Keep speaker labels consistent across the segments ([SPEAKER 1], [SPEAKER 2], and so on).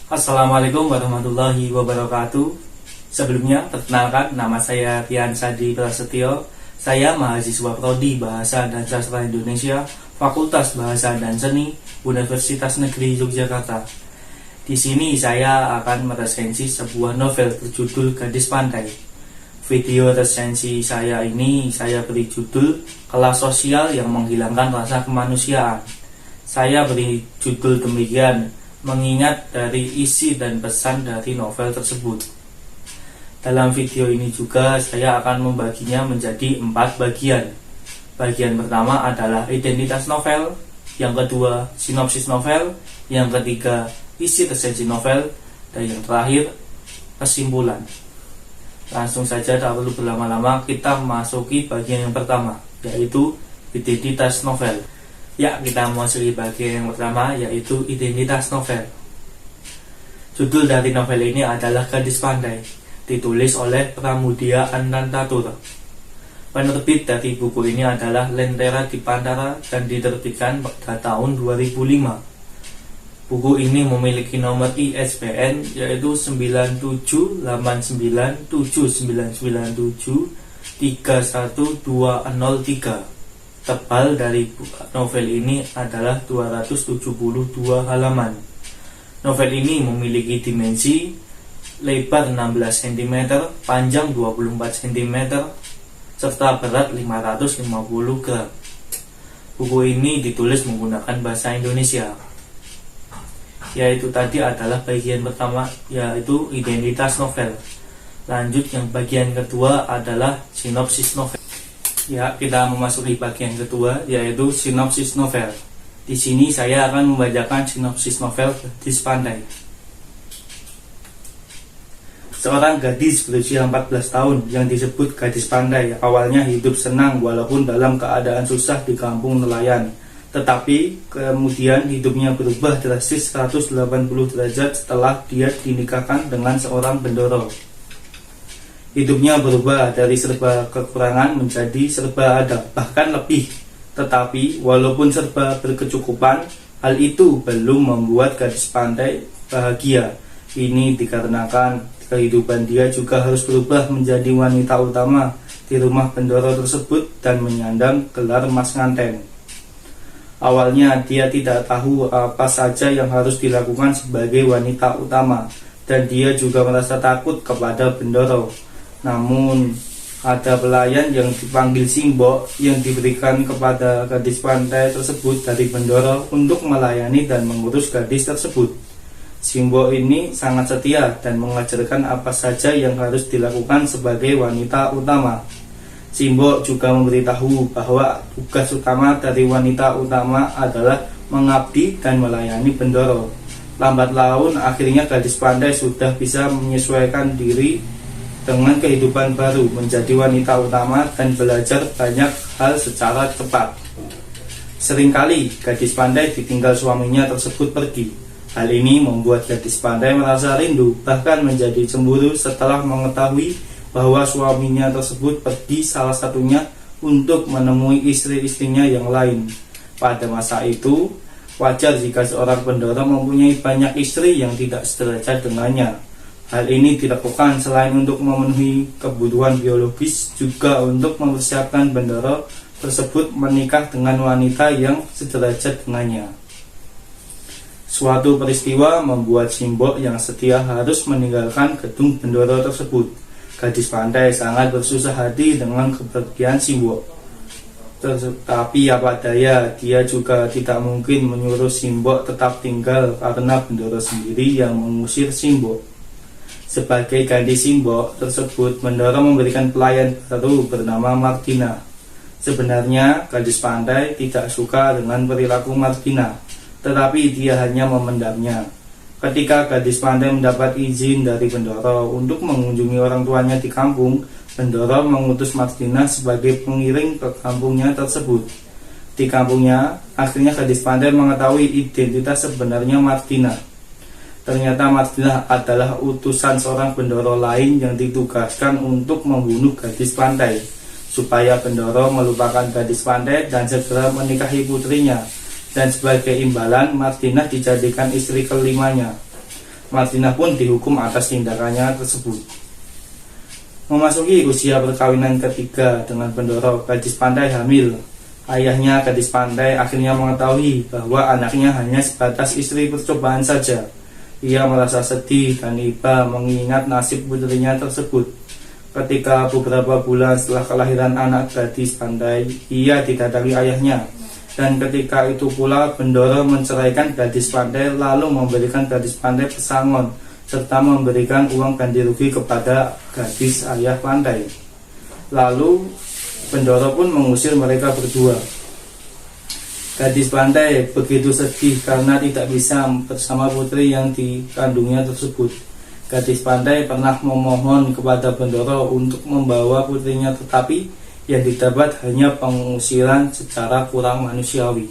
[SPEAKER 1] Assalamualaikum warahmatullahi wabarakatuh. Sebelumnya, perkenalkan, nama saya Tian Sadi Prasetyo. Saya mahasiswa Prodi Bahasa dan Sastra Indonesia, Fakultas Bahasa dan Seni, Universitas Negeri Yogyakarta. Di sini saya akan meresensi sebuah novel berjudul Gadis Pantai. Video resensi saya ini saya beri judul Kelas Sosial yang Menghilangkan Rasa Kemanusiaan. Saya beri judul demikian mengingat dari isi dan pesan dari novel tersebut. Dalam video ini juga saya akan membaginya menjadi 4 bagian. Bagian pertama adalah identitas novel, yang kedua sinopsis novel, yang ketiga isi resensi novel, dan yang terakhir kesimpulan. Langsung saja tak perlu berlama-lama, kita masuki bagian yang pertama, yaitu identitas novel. Ya, kita memasuki bagian yang pertama, yaitu identitas novel. Judul dari novel ini adalah Gadis Pantai, ditulis oleh Pramudia Anantatur. Penerbit dari buku ini adalah Lentera Dipantara dan diterbitkan pada tahun 2005. Buku ini memiliki nomor ISBN yaitu 9789799731203. Tebal dari novel ini adalah 272 halaman. Novel ini memiliki dimensi lebar 16 cm, panjang 24 cm, serta berat 550 gram. Buku ini ditulis menggunakan bahasa Indonesia. Yaitu tadi adalah bagian pertama, yaitu identitas novel. Lanjut yang bagian kedua adalah sinopsis novel. Ya, kita memasuki bagian kedua, yaitu sinopsis novel. Di sini saya akan membacakan sinopsis novel Gadis Pantai. Seorang gadis berusia 14 tahun yang disebut Gadis Pantai awalnya hidup senang walaupun dalam keadaan susah di kampung nelayan. Tetapi kemudian hidupnya berubah drastis 180 derajat setelah dia dinikahkan dengan seorang bendoro. Hidupnya berubah dari serba kekurangan menjadi serba ada, bahkan lebih. Tetapi walaupun serba berkecukupan, hal itu belum membuat Gadis Pantai bahagia. Ini dikarenakan kehidupan dia juga harus berubah menjadi wanita utama di rumah bendoro tersebut dan menyandang gelar Mas Nganten. Awalnya dia tidak tahu apa saja yang harus dilakukan sebagai wanita utama, dan dia juga merasa takut kepada bendoro. Namun ada pelayan yang dipanggil Simbok yang diberikan kepada Gadis Pantai tersebut dari bendoro untuk melayani dan mengurus gadis tersebut. Simbok ini sangat setia dan mengajarkan apa saja yang harus dilakukan sebagai wanita utama. Simbok juga memberitahu bahwa tugas utama dari wanita utama adalah mengabdi dan melayani bendoro. Lambat laun akhirnya Gadis Pantai sudah bisa menyesuaikan diri dengan kehidupan baru, menjadi wanita utama dan belajar banyak hal secara cepat. Seringkali Gadis Pantai ditinggal suaminya tersebut pergi. Hal ini membuat Gadis Pantai merasa rindu, bahkan menjadi cemburu setelah mengetahui bahwa suaminya tersebut pergi salah satunya untuk menemui istri-istrinya yang lain. Pada masa itu, wajar jika seorang bendoro mempunyai banyak istri yang tidak sederajat dengannya. Hal ini dilakukan selain untuk memenuhi kebutuhan biologis, juga untuk mempersiapkan bendoro tersebut menikah dengan wanita yang sederajat dengannya. Suatu peristiwa membuat Simbok yang setia harus meninggalkan gedung bendoro tersebut. Gadis Pantai sangat bersusah hati dengan kepergian Simbok. Tetapi apa daya, dia juga tidak mungkin menyuruh Simbok tetap tinggal karena bendoro sendiri yang mengusir Simbok. Sebagai ganti Simbok tersebut, bendoro memberikan pelayan baru bernama Martina. Sebenarnya Gadis Pantai tidak suka dengan perilaku Martina, tetapi dia hanya memendamnya. Ketika Gadis Pantai mendapat izin dari bendoro untuk mengunjungi orang tuanya di kampung, bendoro mengutus Martina sebagai pengiring ke kampungnya tersebut. Di kampungnya, akhirnya Gadis Pantai mengetahui identitas sebenarnya Martina. Ternyata Martina adalah utusan seorang bendoro lain yang ditugaskan untuk membunuh Gadis Pantai, supaya bendoro melupakan Gadis Pantai dan segera menikahi putrinya. Dan sebagai imbalan, Martina dijadikan istri kelimanya. Martina pun dihukum atas tindakannya tersebut. Memasuki usia perkawinan ketiga dengan Bendoro, gadis pantai hamil. Ayahnya gadis pantai akhirnya mengetahui bahwa anaknya hanya sebatas istri percobaan saja. Ia merasa sedih dan iba mengingat nasib putrinya tersebut. Ketika beberapa bulan setelah kelahiran anak gadis pantai, ia didatangi ayahnya. Dan ketika itu pula Bendoro menceraikan gadis pantai lalu memberikan gadis pantai pesangon serta memberikan uang ganti rugi kepada gadis ayah pantai. Lalu Bendoro pun mengusir mereka berdua. Gadis pantai begitu sedih karena tidak bisa bersama putri yang dikandungnya tersebut. Gadis pantai pernah memohon kepada Bendoro untuk membawa putrinya, tetapi yang didapat hanya pengusiran secara kurang manusiawi.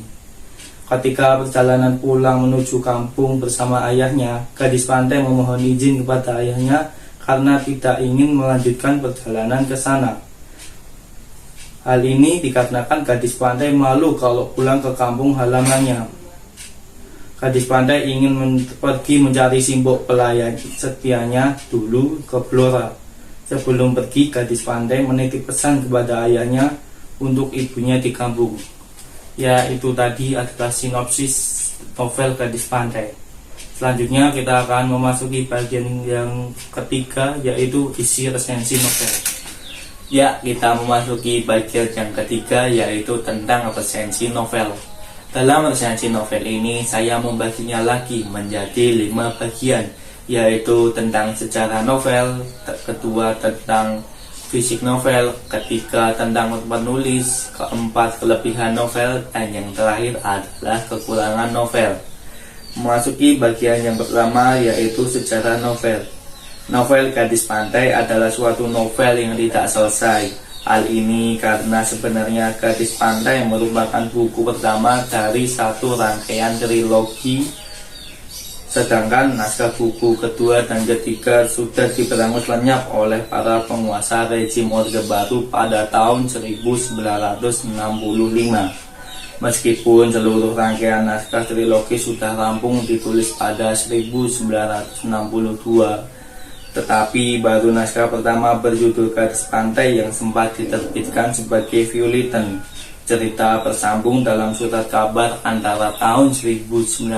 [SPEAKER 1] Ketika perjalanan pulang menuju kampung bersama ayahnya, gadis pantai memohon izin kepada ayahnya karena tidak ingin melanjutkan perjalanan ke sana. Hal ini dikarenakan gadis pantai malu kalau pulang ke kampung halamannya. Gadis pantai ingin pergi mencari simbok pelayan setianya dulu ke Blora. Sebelum pergi, gadis pantai menitip pesan kepada ayahnya untuk ibunya di kampung. Ya, itu tadi adalah sinopsis novel Gadis Pantai. Selanjutnya kita akan memasuki bagian yang ketiga, yaitu isi resensi novel. Ya, kita memasuki bagian yang ketiga, yaitu tentang resensi novel. Dalam resensi novel ini, saya membaginya lagi menjadi 5 bagian, yaitu tentang sejarah novel, kedua tentang fisik novel, ketiga tentang penulis, keempat kelebihan novel, dan yang terakhir adalah kekurangan novel. Memasuki bagian yang pertama, yaitu sejarah novel. Novel Gadis Pantai adalah suatu novel yang tidak selesai. Hal ini karena sebenarnya Gadis Pantai merupakan buku pertama dari satu rangkaian trilogi, sedangkan naskah buku kedua dan ketiga sudah diberangus lenyap oleh para penguasa rezim Orde Baru pada tahun 1965. Meskipun seluruh rangkaian naskah trilogi sudah rampung ditulis pada 1962, tetapi baru naskah pertama berjudul Gadis Pantai yang sempat diterbitkan sebagai Feuilleton, cerita bersambung dalam surat kabar antara tahun 1962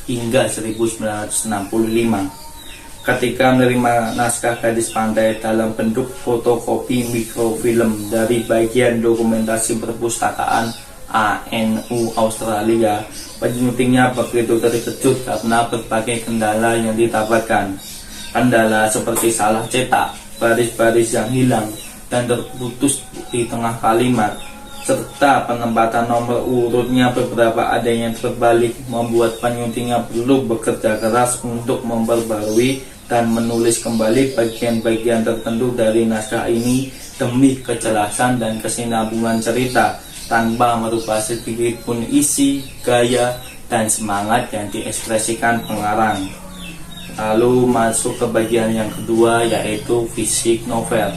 [SPEAKER 1] hingga 1965. Ketika menerima naskah Gadis Pantai dalam bentuk fotokopi mikrofilm dari bagian dokumentasi perpustakaan ANU Australia, penyuntingnya begitu terkejut karena berbagai kendala yang didapatkan. Kendala seperti salah cetak, baris-baris yang hilang dan terputus di tengah kalimat, serta penempatan nomor urutnya beberapa ada yang terbalik, membuat penyuntingnya perlu bekerja keras untuk memperbarui dan menulis kembali bagian-bagian tertentu dari naskah ini demi kejelasan dan kesinambungan cerita tanpa merubah sedikit pun isi, gaya, dan semangat yang diekspresikan pengarang. Lalu masuk ke bagian yang kedua, yaitu fisik novel.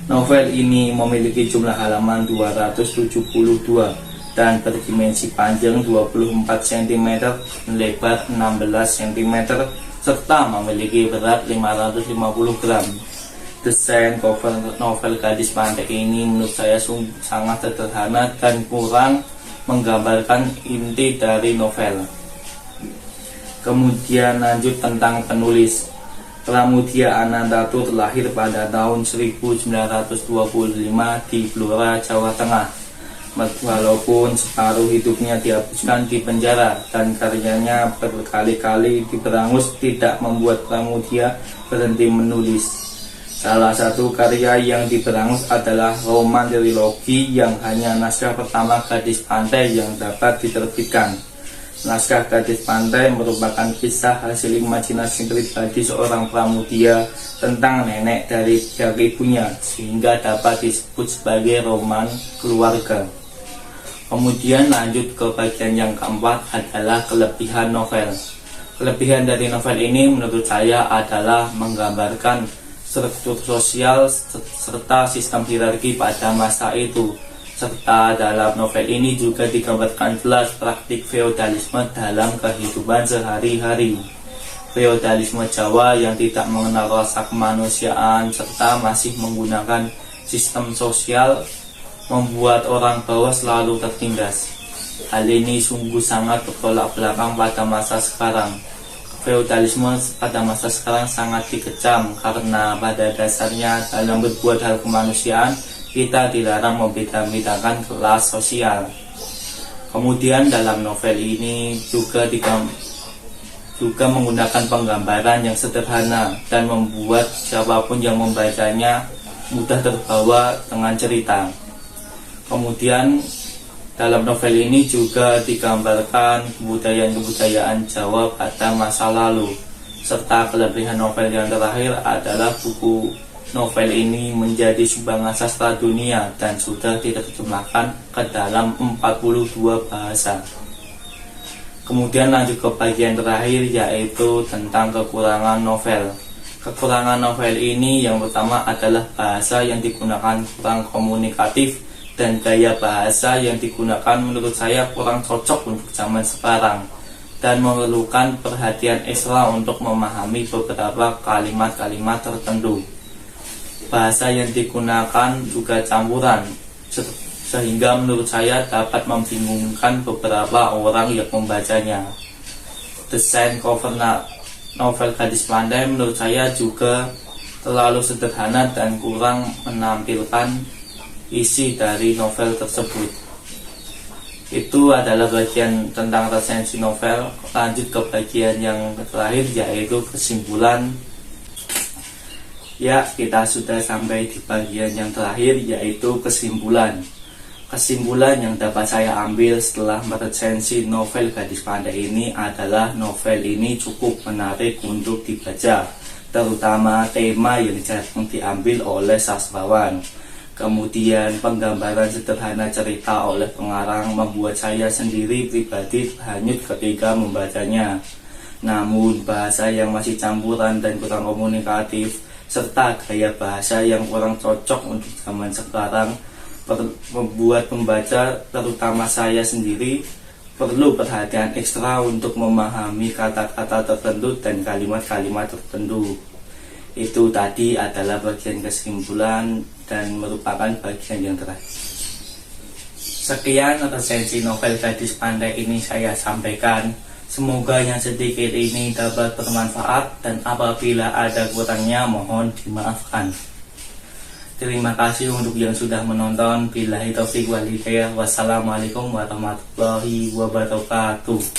[SPEAKER 1] Novel ini memiliki jumlah halaman 272 dan berdimensi panjang 24 cm, lebar 16 cm, serta memiliki berat 550 gram. Desain cover novel Gadis Pantai ini menurut saya sangat sederhana dan kurang menggambarkan inti dari novel. Kemudian lanjut tentang penulis. Pramudia Anantatur lahir pada tahun 1925 di Blora, Jawa Tengah. Walaupun separuh hidupnya dihabiskan di penjara dan karyanya berkali-kali diberangus, tidak membuat Pramudia berhenti menulis. Salah satu karya yang diberangus adalah roman trilogi yang hanya naskah pertama Gadis Pantai yang dapat diterbitkan. Naskah Gadis Pantai merupakan kisah hasil imajinasi pribadi seorang Pramudia tentang nenek dari pihak ibunya, sehingga dapat disebut sebagai roman keluarga. Kemudian lanjut ke bagian yang keempat adalah kelebihan novel. Kelebihan dari novel ini menurut saya adalah menggambarkan struktur sosial serta sistem hierarki pada masa itu. Serta dalam novel ini juga digambarkan jelas praktik feodalisme dalam kehidupan sehari-hari. feodalisme Jawa yang tidak mengenal rasa kemanusiaan serta masih menggunakan sistem sosial membuat orang bawah selalu tertindas. Hal ini sungguh sangat bertolak belakang pada masa sekarang. Feodalisme pada masa sekarang sangat dikecam karena pada dasarnya dalam berbuat hal kemanusiaan kita dilarang membeda-bedakan kelas sosial. Kemudian dalam novel ini juga menggunakan penggambaran yang sederhana dan membuat siapapun yang membacanya mudah terbawa dengan cerita. Kemudian dalam novel ini juga digambarkan kebudayaan Jawa pada masa lalu, serta kelebihan novel yang terakhir adalah buku novel ini menjadi sumbangan sastra dunia dan sudah diterjemahkan ke dalam 42 bahasa. Kemudian lanjut ke bagian terakhir, yaitu tentang kekurangan novel. Kekurangan novel ini yang pertama adalah bahasa yang digunakan kurang komunikatif, dan gaya bahasa yang digunakan menurut saya kurang cocok untuk zaman sekarang dan memerlukan perhatian ekstra untuk memahami beberapa kalimat-kalimat tertentu. Bahasa yang digunakan juga campuran sehingga menurut saya dapat membingungkan beberapa orang yang membacanya. Desain cover novel Gadis Pandai menurut saya juga terlalu sederhana dan kurang menampilkan isi dari novel tersebut. Itu adalah bagian tentang resensi novel. Lanjut ke bagian yang terakhir, yaitu kesimpulan. Ya, kita sudah sampai di bagian yang terakhir, yaitu kesimpulan. Kesimpulan yang dapat saya ambil setelah meresensi novel Gadis Pandai ini adalah novel ini cukup menarik untuk dibaca, terutama tema yang jarang diambil oleh sastrawan. Kemudian penggambaran sederhana cerita oleh pengarang membuat saya sendiri pribadi hanyut ketika membacanya. Namun bahasa yang masih campuran dan kurang komunikatif serta gaya bahasa yang kurang cocok untuk zaman sekarang membuat pembaca, terutama saya sendiri, perlu perhatian ekstra untuk memahami kata-kata tertentu dan kalimat-kalimat tertentu. Itu tadi adalah bagian kesimpulan dan merupakan bagian yang terakhir. Sekian resensi novel Gadis Pandai ini saya sampaikan. Semoga yang sedikit ini dapat bermanfaat dan apabila ada kurangnya mohon dimaafkan. Terima kasih untuk yang sudah menonton. Billahi taufiq wal hidayah. Wassalamualaikum warahmatullahi wabarakatuh.